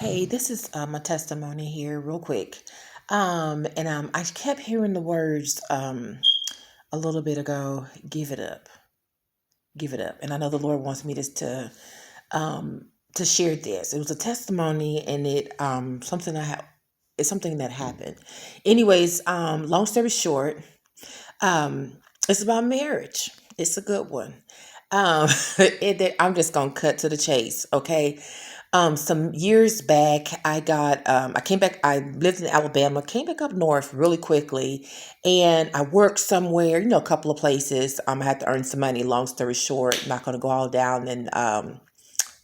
Hey, this is my testimony here, real quick. I kept hearing the words a little bit ago. Give it up, give it up. And I know the Lord wants me to share this. It was a testimony, and it's something that happened. Anyways, long story short, um, it's about marriage. It's a good one. Um, I'm just gonna cut to the chase, okay? Some years back, I came back. I lived in Alabama, came back up north really quickly, and I worked somewhere, a couple of places. I had to earn some money. Long story short, not gonna go all down in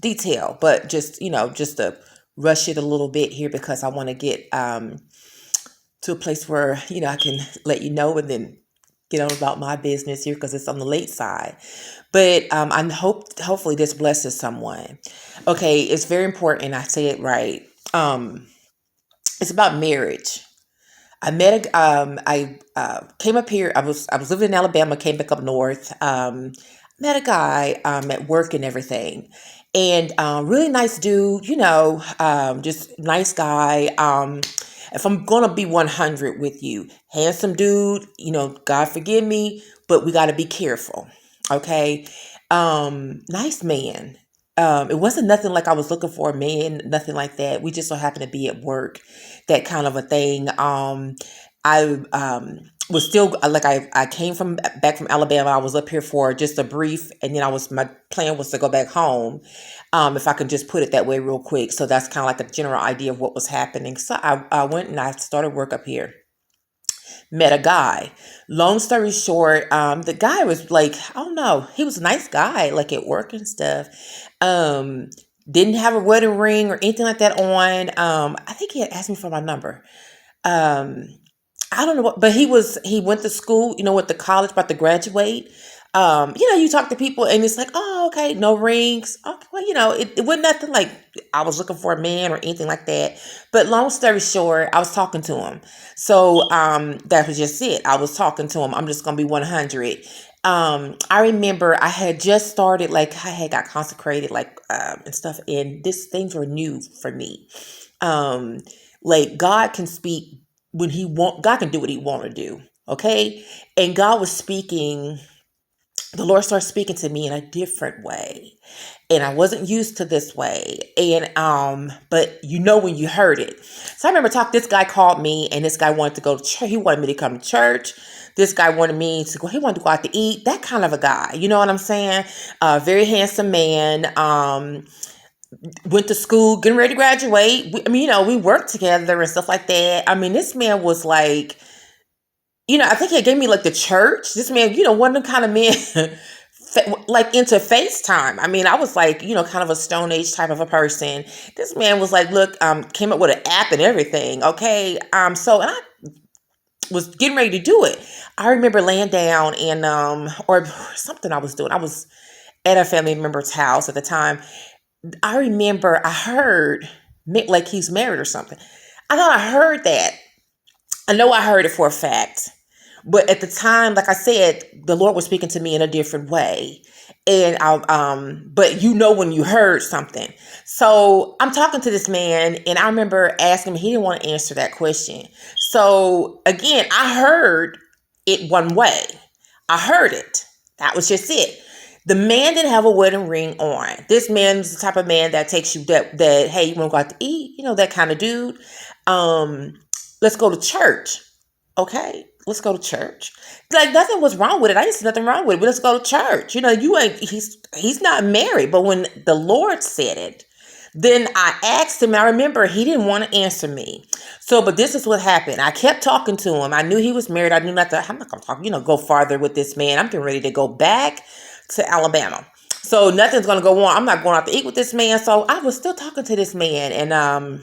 detail, but just to rush it a little bit here because I want to get to a place where I can let you know and then get on about my business here because it's on the late side. But hopefully this blesses someone. Okay, it's very important. I say it right. It's about marriage. I came up here. I was living in Alabama. Came back up north. Met a guy at work and everything, and really nice dude. Just nice guy. If I'm gonna be 100 with you, handsome dude. God forgive me, but we got to be careful. Okay, nice man. It wasn't nothing like I was looking for a man, nothing like that. We just so happened to be at work, that kind of a thing. I was still I came from back from Alabama. I was up here for just a brief, and then my plan was to go back home, if I can just put it that way real quick. So that's kind of like a general idea of what was happening. So I went and I started work up here. Met a guy. Long story short, the guy was like, I don't know, he was a nice guy, like at work and stuff. Um, didn't have a wedding ring or anything like that on. I think he had asked me for my number. Um, I don't know what, but he went to school, went to college, about to graduate. You talk to people and it's like, oh, okay, no rings. Okay, well, it wasn't nothing like I was looking for a man or anything like that. But long story short, I was talking to him. So that was just it. I was talking to him. I'm just gonna be 100. I remember I had just started, like I had got consecrated, like and stuff, and things were new for me. Um, like God can speak when he want. God can do what he want to do. Okay, and God was speaking. The Lord started speaking to me in a different way, and I wasn't used to this way. And but when you heard it. So I remember talking. This guy called me, and this guy wanted to go to church. He wanted me to come to church. This guy wanted me to go. He wanted to go out to eat. That kind of a guy. You know what I'm saying? Very handsome man. Went to school, getting ready to graduate. We worked together and stuff like that. I mean, this man was like, I think he gave me like the church. This man, one of the kind of men like into FaceTime. I mean, I was like, kind of a Stone Age type of a person. This man was like, look, came up with an app and everything. Okay. And I was getting ready to do it. I remember laying down and, or something I was doing. I was at a family member's house at the time. I remember I heard like he's married or something. I thought I heard that. I know I heard it for a fact. But at the time, like I said, the Lord was speaking to me in a different way. And but when you heard something. So I'm talking to this man, and I remember asking him, he didn't want to answer that question. So again, I heard it one way. I heard it. That was just it. The man didn't have a wedding ring on. This man's the type of man that takes you that hey, you want to go out to eat, that kind of dude. Um, let's go to church. Okay, let's go to church. Like nothing was wrong with it. I didn't see nothing wrong with it. But let's go to church. You ain't. He's not married. But when the Lord said it, then I asked him. I remember he didn't want to answer me. So, but this is what happened. I kept talking to him. I knew he was married. I knew not to. I'm not gonna talk. Go farther with this man. I'm getting ready to go back to Alabama. So nothing's gonna go on. I'm not going out to eat with this man. So I was still talking to this man, and I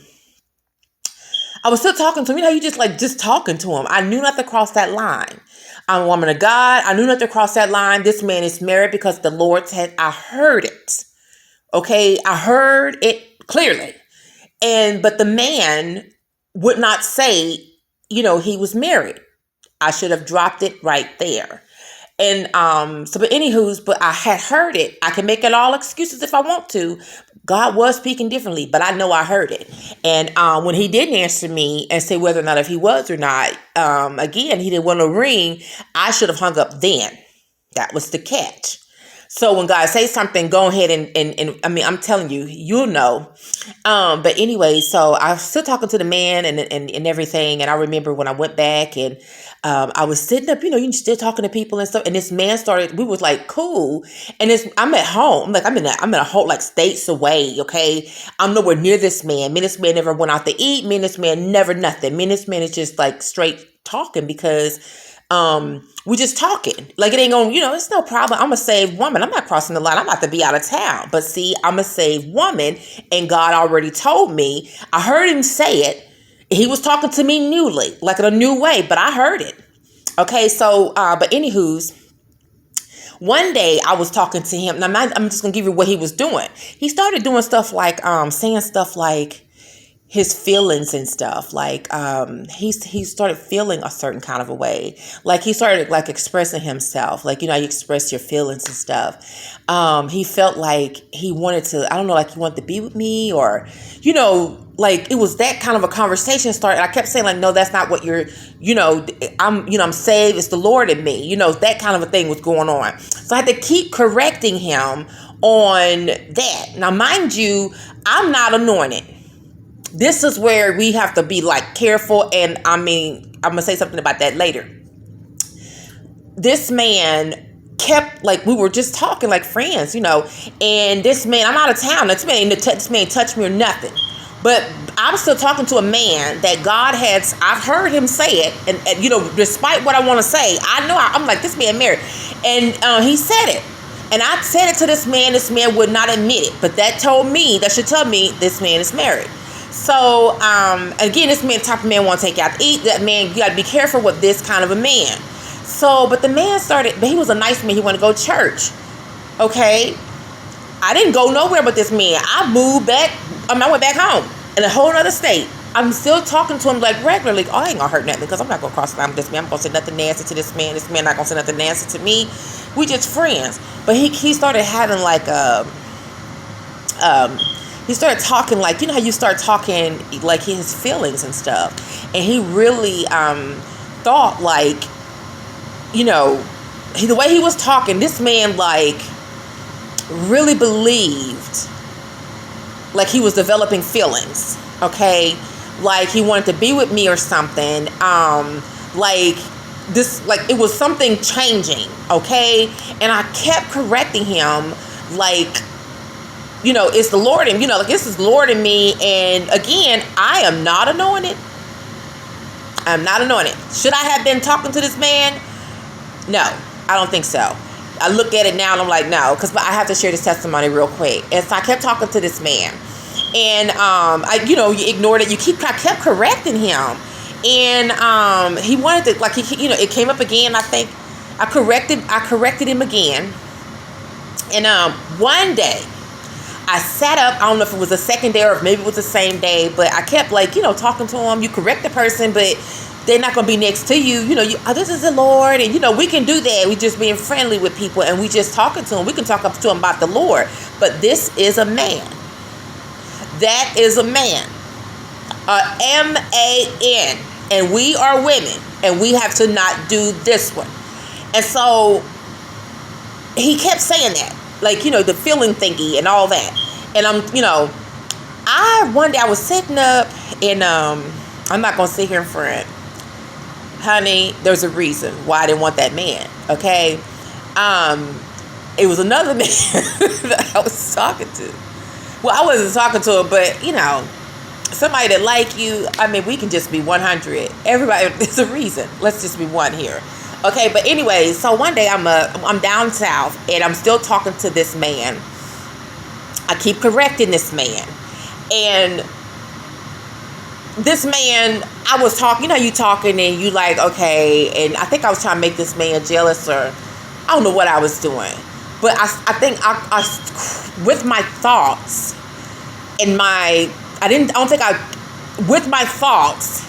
was still talking to him. You just talking to him. I knew not to cross that line. I'm a woman of God. I knew not to cross that line. This man is married because the Lord said, I heard it. Okay. I heard it clearly. But the man would not say, he was married. I should have dropped it right there. And but anywho's, but I had heard it. I can make it all excuses if I want to. God was speaking differently, but I know I heard it. And when he didn't answer me and say whether or not if he was or not, again, he didn't want to ring. I should have hung up then. That was the catch. So when God says something, go ahead and I mean, I'm telling you, you'll know. But anyway, so I was still talking to the man and everything. And I remember when I went back and I was sitting up, you still talking to people and stuff. And this man started, we was like, cool. And I'm at home. I'm in a whole, like, states away. Okay. I'm nowhere near this man. Me and this man never went out to eat. Me and this man never nothing. Me and this man is just like straight talking because we just talking. Like, it ain't gonna, it's no problem. I'm a saved woman. I'm not crossing the line. I'm about to be out of town. But see, I'm a saved woman, and God already told me. I heard him say it. He was talking to me newly, like in a new way, but I heard it. Okay, so, but anywho's, one day I was talking to him, and I'm just gonna give you what he was doing. He started doing stuff like, saying stuff like, his feelings and stuff, like he started feeling a certain kind of a way, like he started like expressing himself, like you express your feelings and stuff. He felt like he wanted to, I don't know, like he wanted to be with me, or like it was that kind of a conversation started. I kept saying like, no, that's not what you're, I'm saved, it's the Lord in me, that kind of a thing was going on. So I had to keep correcting him on that. Now mind you, I'm not anointed. This is where we have to be like careful. And I mean, I'm going to say something about that later. This man kept, like, we were just talking like friends, and this man, I'm out of town. This man touched me or nothing. But I'm still talking to a man that God has, I've heard him say it. And despite what I want to say, I know I'm like, this man married. And he said it. And I said it to this man. This man would not admit it. But that should tell me this man is married. So, again, this man, type of man, want to take you out to eat. That man, you got to be careful with this kind of a man. So, but the man but he was a nice man. He wanted to go to church. Okay. I didn't go nowhere with this man. I moved back. I went back home in a whole other state. I'm still talking to him like regularly. Oh, I ain't gonna hurt nothing because I'm not gonna cross the line with this man. I'm gonna say nothing nasty to this man. This man not gonna say nothing nasty to me. We just friends. But he started having like he started talking like, how you start talking like his feelings and stuff. And he really thought like, the way he was talking, this man like really believed like he was developing feelings. Okay. Like he wanted to be with me or something. Like this, like it was something changing. Okay. And I kept correcting him like, it's the Lord in, like this is Lord in me. And again, I am not anointed. I'm not anointed. Should I have been talking to this man? No, I don't think so. I look at it now and I'm like, no, because I have to share this testimony real quick. And so I kept talking to this man, and you ignored it. I kept correcting him, and he wanted to, like, it came up again. I think I corrected him again, and one day. I sat up, I don't know if it was the second day or maybe it was the same day, but I kept like, talking to him. You correct the person, but they're not going to be next to you. This is the Lord. And, we can do that. We just being friendly with people and we just talking to him. We can talk up to him about the Lord. But this is a man. That is a man. M-A-N. And we are women. And we have to not do this one. And so he kept saying that. Like, the feeling thingy and all that. And one day I was sitting up and I'm not going to sit here in front. Honey, there's a reason why I didn't want that man. Okay. It was another man that I was talking to. Well, I wasn't talking to him, but somebody that like you, I mean, we can just be 100. Everybody, there's a reason. Let's just be one here. Okay, but anyway, so one day I'm down south and I'm still talking to this man. I keep correcting this man. And this man, I was talking, you talking and you like, okay, and I think I was trying to make this man jealous or I don't know what I was doing. But I think I with my thoughts and with my thoughts,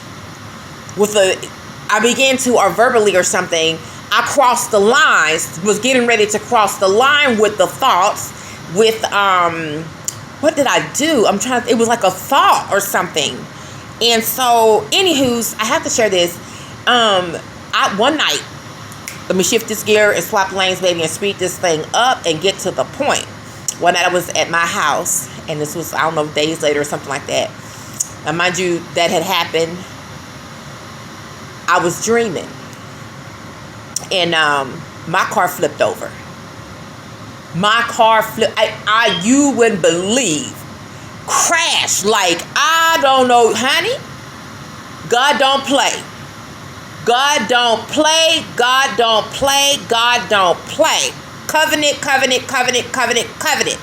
I began to, or verbally or something, I crossed the lines, was getting ready to cross the line with the thoughts, with, what did I do? It was like a thought or something. And so, anywho's, I have to share this. One night, let me shift this gear and swap lanes, baby, and speed this thing up and get to the point. One night I was at my house, and this was, I don't know, days later or something like that. Now, mind you, that had happened. I was dreaming, and my car flipped over. My car flipped. You wouldn't believe. Crash, like, I don't know, honey. God don't play. God don't play. God don't play. God don't play. Covenant, covenant, covenant, covenant, covenant.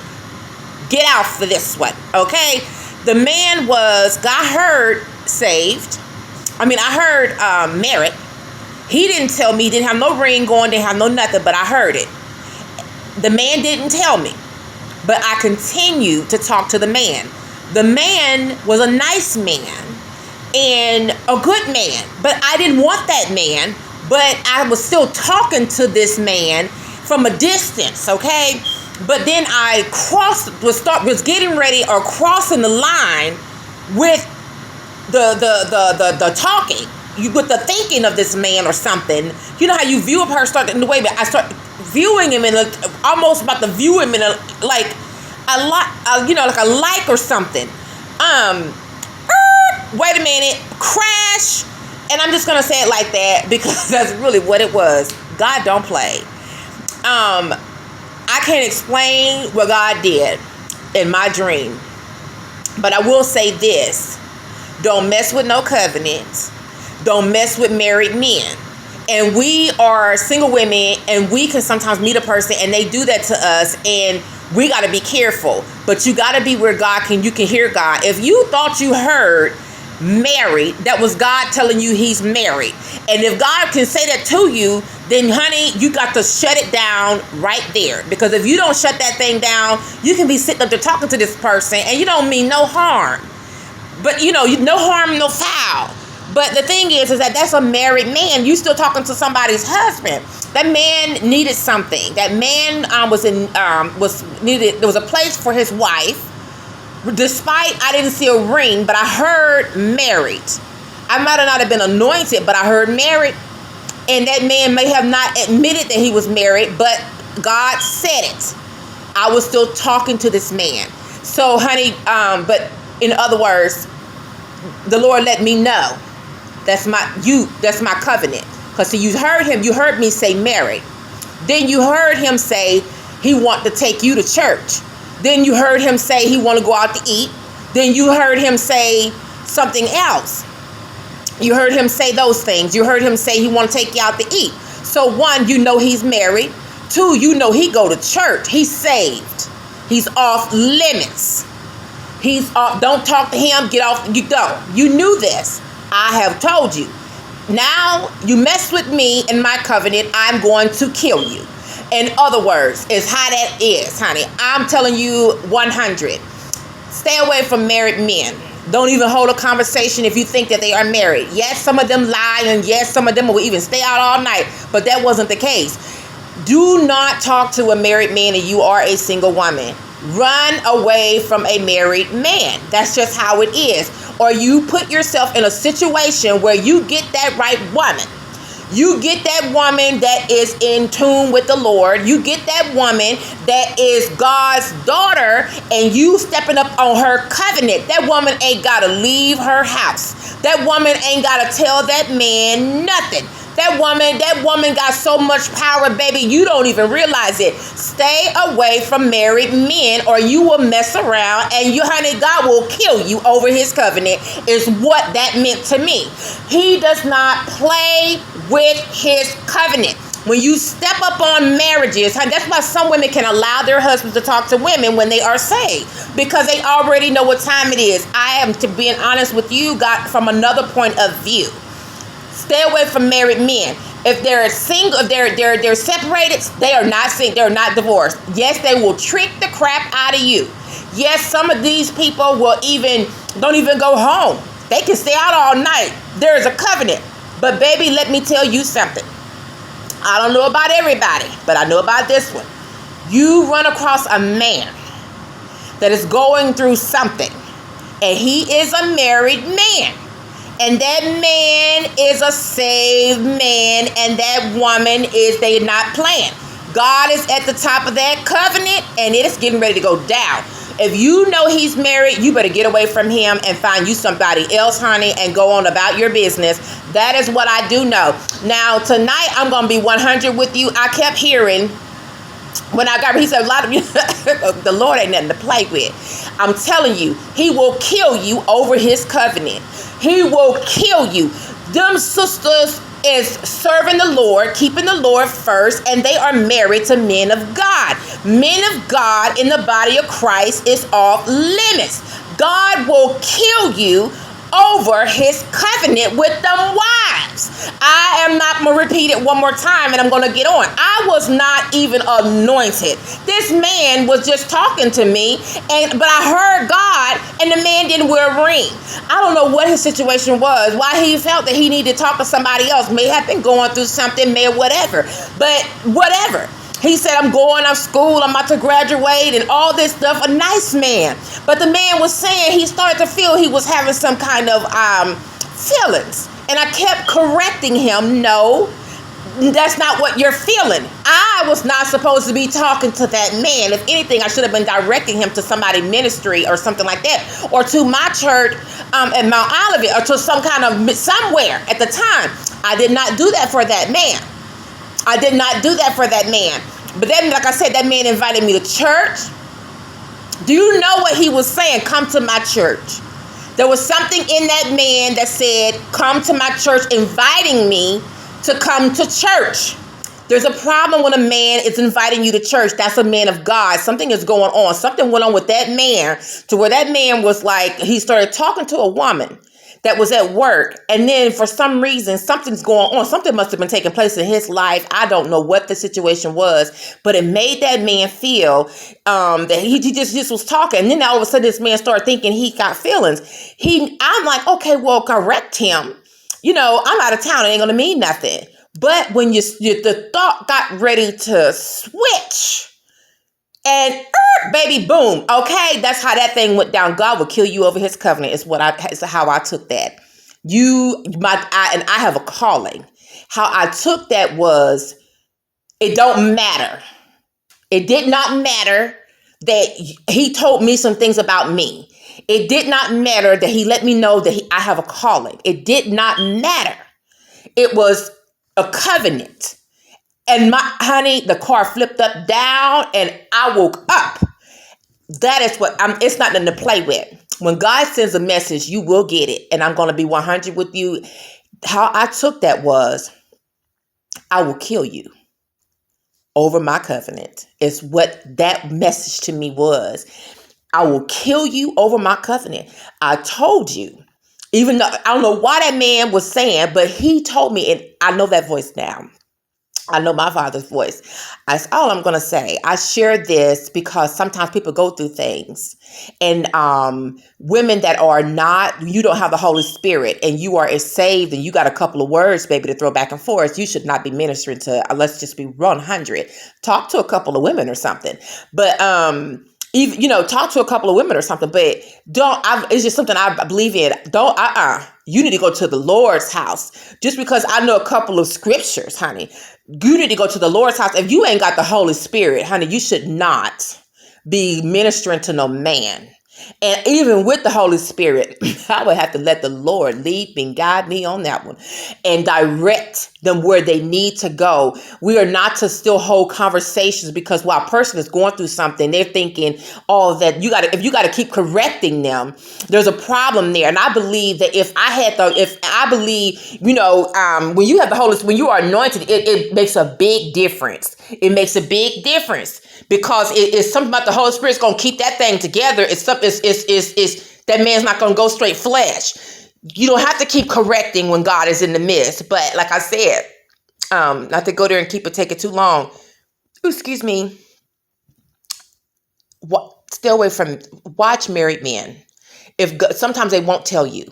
Get out for this one, okay? The man got heard saved. I heard married. He didn't tell me. He didn't have no ring going. Didn't have no nothing, but I heard it. The man didn't tell me, but I continued to talk to the man. The man was a nice man and a good man, but I didn't want that man, but I was still talking to this man from a distance, okay? But then I was getting ready or crossing the line with the talking, with the thinking of this man or something. You know how you view a person in the way, but I start viewing him almost about to view him in a like a like or something. Wait a minute, crash, and I'm just gonna say it like that because that's really what it was. God don't play. I can't explain what God did in my dream, but I will say this: don't mess with no covenants. Don't mess with married men. And we are single women, and we can sometimes meet a person and they do that to us, and we got to be careful. But you got to be where you can hear God. If you thought you heard married, that was God telling you he's married. And if God can say that to you, then honey, you got to shut it down right there. Because if you don't shut that thing down, you can be sitting up there talking to this person and you don't mean no harm. But no harm, no foul. But the thing is that that's a married man. You still talking to somebody's husband. That man needed something. That man needed. There was a place for his wife. Despite I didn't see a ring, but I heard married. I might not have been anointed, but I heard married. And that man may have not admitted that he was married, but God said it. I was still talking to this man. So, honey, but in other words, the Lord let me know. That's my covenant. Because you heard me say married. Then you heard him say he want to take you to church. Then you heard him say he want to go out to eat. Then you heard him say something else. You heard him say those things. You heard him say he want to take you out to eat. So one, he's married. Two, he go to church. He's saved. He's off limits. He's off. Don't talk to him. Get off. You don't. You knew this. I have told you. Now you mess with me in my covenant, I'm going to kill you. In other words, is how that is, honey. I'm telling you 100. Stay away from married men. Don't even hold a conversation if you think that they are married. Yes, some of them lie, and yes, some of them will even stay out all night, but that wasn't the case. Do not talk to a married man and you are a single woman. Run away from a married man. That's just how it is. Or you put yourself in a situation where you get that right woman. You get that woman that is in tune with the Lord. You get that woman that is God's daughter, and you stepping up on her covenant. That woman ain't got to leave her house. That woman ain't got to tell that man nothing. That woman got so much power, baby, you don't even realize it. Stay away from married men or you will mess around and honey, God will kill you over his covenant is what that meant to me. He does not play with his covenant. When you step up on marriages, that's why some women can allow their husbands to talk to women when they are saved, because they already know what time it is. I am, to being honest with you, God, from another point of view. Stay away from married men. If they're single, if they're separated, they are not single, they're not divorced. Yes, they will trick the crap out of you. Yes, some of these people don't even go home. They can stay out all night. There is a covenant. But baby, let me tell you something. I don't know about everybody, but I know about this one. You run across a man that is going through something, and he is a married man, and that man is a saved man, and that woman is, they not playing. God is at the top of that covenant, and it is getting ready to go down. If you know he's married, you better get away from him and find you somebody else, honey, and go on about your business. That is what I do know. Now, tonight, I'm going to be 100 with you. I kept hearing, when I got, he said, a lot of you, the Lord ain't nothing to play with. I'm telling you, he will kill you over his covenant. He will kill you. Them sisters is serving the Lord, keeping the Lord first, and they are married to men of God. Men of God in the body of Christ is off limits. God will kill you over his covenant with them wives. I am not going to repeat it one more time, and I'm going to get on. I was not even anointed. This man was just talking to me, but I heard God, and the man didn't wear a ring. I don't know what his situation was, why he felt that he needed to talk to somebody else. May have been going through something, may whatever. But whatever. He said, I'm going to school, I'm about to graduate and all this stuff. A nice man. But the man was saying he started to feel he was having some kind of feelings. And I kept correcting him. No, that's not what you're feeling. I was not supposed to be talking to that man. If anything, I should have been directing him to somebody ministry or something like that. Or to my church at Mount Olivet, or to some kind of somewhere at the time. I did not do that for that man. I did not do that for that man. But then, like I said, that man invited me to church. Do you know what he was saying? Come to my church. There was something in that man that said, come to my church, inviting me to come to church. There's a problem when a man is inviting you to church. That's a man of God. Something is going on. Something went on with that man to where that man was like, he started talking to a woman that was at work. And then for some reason, something's going on. Something must have been taking place in his life. I don't know what the situation was, but it made that man feel that he just was talking. And then all of a sudden, this man started thinking he got feelings. I'm like, okay, well, correct him. You know, I'm out of town. It ain't going to mean nothing. But when the thought got ready to switch, and baby, boom. Okay, that's how that thing went down. God will kill you over his covenant. Is how I took that. And I have a calling. How I took that was, it don't matter. It did not matter that he told me some things about me. It did not matter that he let me know that I have a calling. It did not matter. It was a covenant. And the car flipped up down and I woke up. That is it's not nothing to play with. When God sends a message, you will get it. And I'm going to be 100 with you. How I took that was, I will kill you over my covenant. Is what that message to me was. I will kill you over my covenant. I told you. Even though I don't know why that man was saying, but he told me, and I know that voice now. I know my Father's voice. That's all I'm going to say. I share this because sometimes people go through things, and women that are not, you don't have the Holy Spirit and you are saved and you got a couple of words, baby, to throw back and forth. You should not be ministering to, let's just be 100. Talk to a couple of women or something. But, even, talk to a couple of women or something, but it's just something I believe in. You need to go to the Lord's house. Just because I know a couple of scriptures, honey, you need to go to the Lord's house. If you ain't got the Holy Spirit, honey, you should not be ministering to no man. And even with the Holy Spirit, I would have to let the Lord lead me and guide me on that one and direct them where they need to go. We are not to still hold conversations because while a person is going through something, they're thinking, that if you got to keep correcting them, there's a problem there. And I believe that when you have the Holy Spirit, when you are anointed, it makes a big difference. It makes a big difference because it's something about the Holy Spirit's going to keep that thing together. It's something. It's that man's not going to go straight flesh. You don't have to keep correcting when God is in the midst. But like I said, not to go there and take it too long. Excuse me. Stay away from watch married men. Sometimes they won't tell you,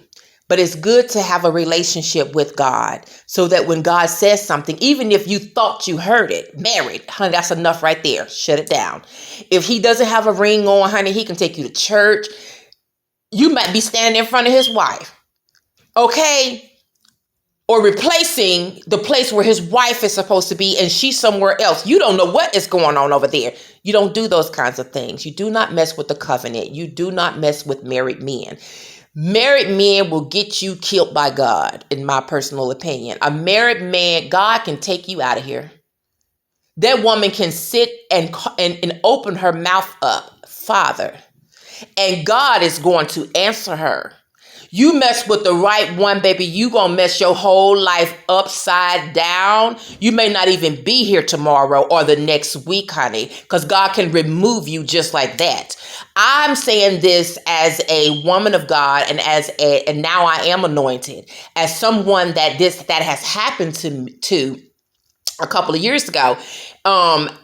But it's good to have a relationship with God so that when God says something, even if you thought you heard it, married, honey, that's enough right there. Shut it down. If he doesn't have a ring on, honey, he can take you to church. You might be standing in front of his wife, okay? Or replacing the place where his wife is supposed to be and she's somewhere else. You don't know what is going on over there. You don't do those kinds of things. You do not mess with the covenant. You do not mess with married men. Married men will get you killed by God, in my personal opinion. A married man, God can take you out of here. That woman can sit and open her mouth up, Father, and God is going to answer her. You mess with the right one, baby, you gonna mess your whole life upside down. You may not even be here tomorrow or the next week, honey, because God can remove you just like that. I'm saying this as a woman of God and and now I am anointed, as someone that has happened to a couple of years ago.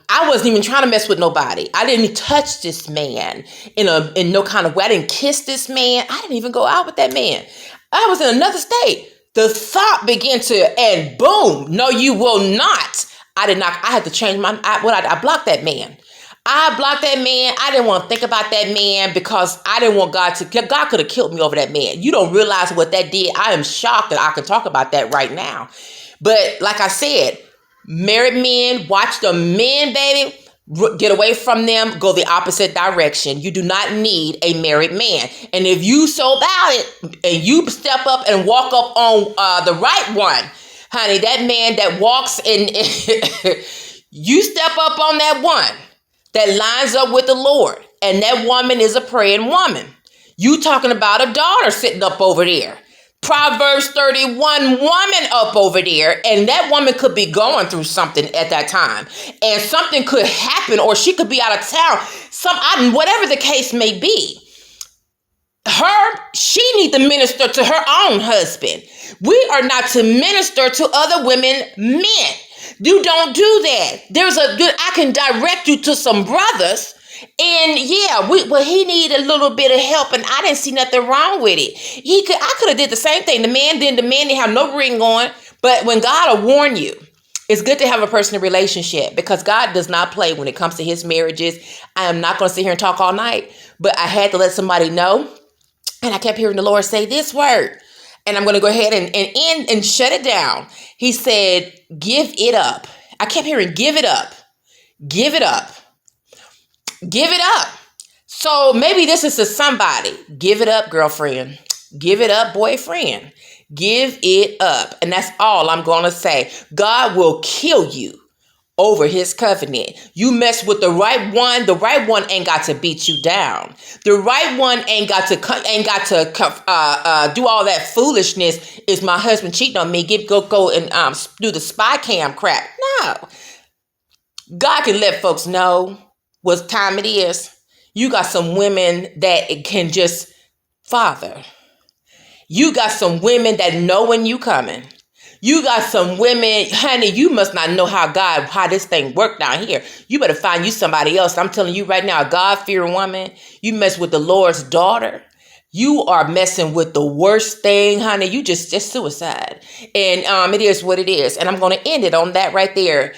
I wasn't even trying to mess with nobody. I didn't touch this man in no kind of way. I didn't kiss this man. I didn't even go out with that man. I was in another state. The thought began to, and boom, no, you will not. I did not. I had to change I blocked that man. I blocked that man. I didn't want to think about that man because I didn't want God could have killed me over that man. You don't realize what that did. I am shocked that I can talk about that right now. But like I said, married men, watch the men, baby. Get away from them. Go the opposite direction. You do not need a married man. And if you so about it and you step up and walk up on the right one, honey, that man that walks in, you step up on that one that lines up with the Lord. And that woman is a praying woman. You talking about a daughter sitting up over there. Proverbs 31 woman up over there, and that woman could be going through something at that time, and something could happen, or she could be out of town. Whatever the case may be, she need to minister to her own husband. We are not to minister to other women, men. You don't do that. I can direct you to some brothers. And yeah, he needed a little bit of help, and I didn't see nothing wrong with it. I could have did the same thing. The man didn't have no ring on, but when God will warn you, it's good to have a personal relationship because God does not play when it comes to his marriages. I am not going to sit here and talk all night, but I had to let somebody know, and I kept hearing the Lord say this word, and I'm going to go ahead and shut it down. He said, "Give it up." I kept hearing, "Give it up, give it up." Give it up. So maybe this is to somebody. Give it up, girlfriend. Give it up, boyfriend. Give it up. And that's all I'm going to say. God will kill you over his covenant. You mess with the right one. The right one ain't got to beat you down. The right one ain't got to do all that foolishness. Is my husband cheating on me? Go and do the spy cam crap. No. God can let folks know what time it is. You got some women that it can just father. You got some women that know when you coming. You got some women, honey, you must not know how this thing worked down here. You better find you somebody else. I'm telling you right now, a God-fearing woman, you mess with the Lord's daughter, you are messing with the worst thing, honey. You just suicide. And it is what it is. And I'm going to end it on that right there.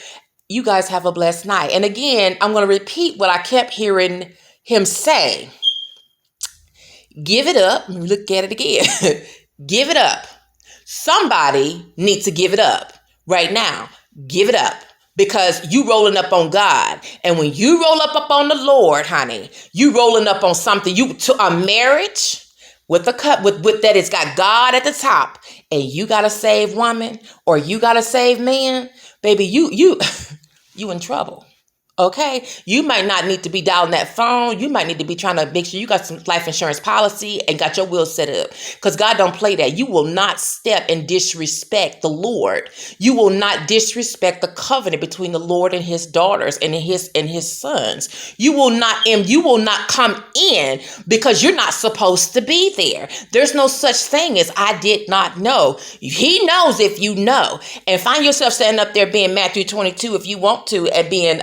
You guys have a blessed night. And again, I'm going to repeat what I kept hearing him say. Give it up. Look at it again. Give it up. Somebody needs to give it up right now. Give it up because you rolling up on God. And when you roll up on the Lord, honey, you rolling up on something, to a marriage with that it's got God at the top, and you got a saved woman or you got a saved man, baby, you in trouble. Okay, you might not need to be dialing that phone. You might need to be trying to make sure you got some life insurance policy and got your will set up, because God don't play that. You will not step and disrespect the Lord. You will not disrespect the covenant between the Lord and his daughters and his sons. You will not come in because you're not supposed to be there. There's no such thing as I did not know. He knows if you know. And find yourself standing up there being Matthew 22 if you want to, and being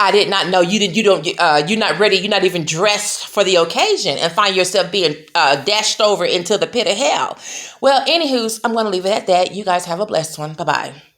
I did not know you're not ready. You're not even dressed for the occasion, and find yourself being dashed over into the pit of hell. Well, anywho's, I'm going to leave it at that. You guys have a blessed one. Bye bye.